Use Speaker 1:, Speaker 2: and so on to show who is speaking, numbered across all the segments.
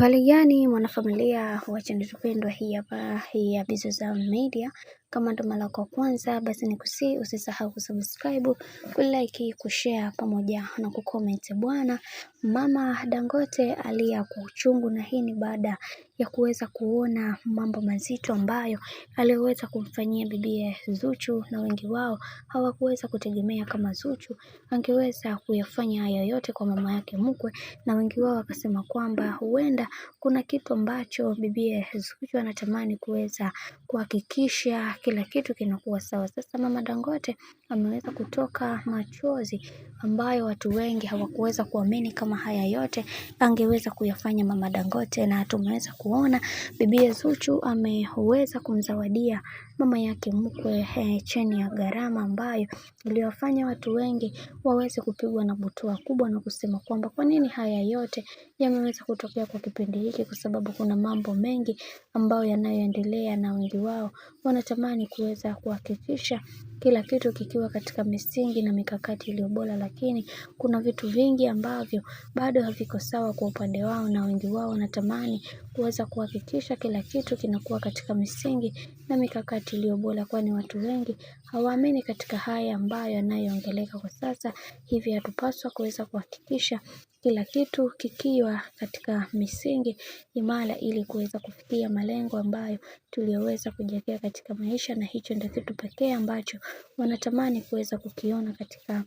Speaker 1: Hali gani mwanafamilia wa channel pendwa hii hapa ya Bizoza Media. Kama ndo mara kwa kwanza basi nikusihi usisahau kusubscribe, kulike, kushare pamoja na kucomment. Bwana Mama Dangote alia kwa uchungu, na hii ni baada ya kuweza kuona mambo mazito ambayo aliweza kumfanyia bibie Zuchu, na wengi wao hawakuweza kutegemea kama Zuchu angeweza kuyafanya haya yote kwa mama yake mkwe, na wengi wao wakasema kwamba huenda kuna kitu ambacho bibie Zuchu anatamani kuweza kuhakikisha kila kitu kinakuwa sawa. Sasa Mama Dangote ameweza kutoka machozi ambayo watu wengi hawakuweza kuamini kama haya yote angeweza kuyafanya Mama Dangote, na tumeweza kuona bibie Zuchu ameweza kumzawadia mama yake mkwe cheni ya gharama ambayo iliwafanya watu wengi waweze kupigwa na butwaa kubwa na kusema kwamba kwa nini haya yote yameweza kutokea kwa kipindi hiki, kwa sababu kuna mambo mengi ambayo yanayoendelea, na wengi wao wanatamani kuweza kuhakikisha kila kitu kikiwa katika misingi na mikakati iliyo bora, lakini kuna vitu vingi ambavyo bado haviko sawa kwa upande wao, na wengi wao wanatamani kuweza kuhakikisha kila kitu kinakuwa katika misingi na mikakati iliyo bora, kwani watu wengi hawaamini katika haya ambayo yanayoongeleka kwa sasa. Hivi hatupaswa kuweza kuhakikisha kila kitu kikiwa katika misingi imara ili kuweza kufikia malengo ambayo tulioweza kujiwekea katika maisha, na hicho ndio kitu pekee ambacho wanatamani kuweza kukiona katika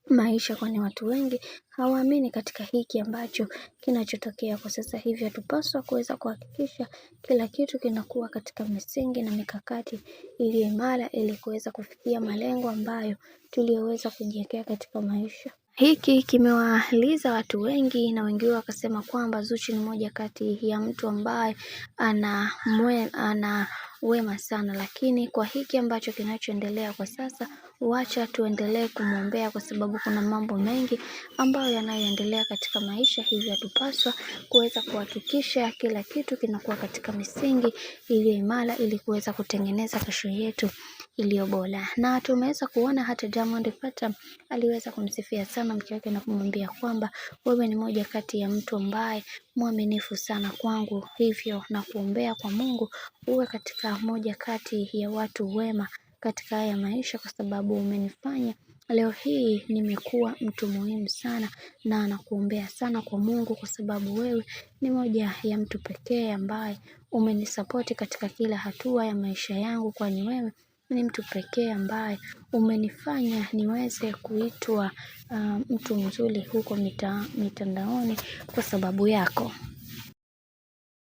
Speaker 1: maisha, kwani watu wengi hawaamini katika hiki ambacho kinachotokea kwa sasa. Hivi hatupaswa kuweza kuhakikisha kila kitu kinakuwa katika misingi na mikakati iliyo imara ili kuweza kufikia malengo ambayo tulioweza kujiwekea katika maisha. Hiki kimewaliza watu wengi, na wengi wakasema kwamba Zuchu ni moja kati ya mtu ambaye ana wema sana, lakini kwa hiki ambacho kinachoendelea kwa sasa, wacha tuendelee kumwombea, kwa sababu kuna mambo mengi ambayo yanayoendelea katika maisha. Hivyo tupaswa kuweza kuhakikisha kila kitu kinakuwa katika misingi iliyo imara ili kuweza kutengeneza kesho yetu iliyo bora. Na tumeweza kuona hata Diamond Platnumz aliweza kumsifia sana mke wake na kumwambia kwamba wewe ni moja kati ya mtu ambaye mwaminifu sana kwangu, hivyo na kuombea kwa Mungu uwe katika moja kati ya watu wema katika haya maisha, kwa sababu umenifanya leo hii nimekuwa mtu muhimu sana, na nakuombea sana kwa Mungu, kwa sababu wewe ni moja ya mtu pekee ambaye umenisapoti katika kila hatua ya maisha yangu, kwani wewe ni mtu pekee ambaye umenifanya niweze kuitwa mtu mzuri huko mitandaoni kwa sababu yako.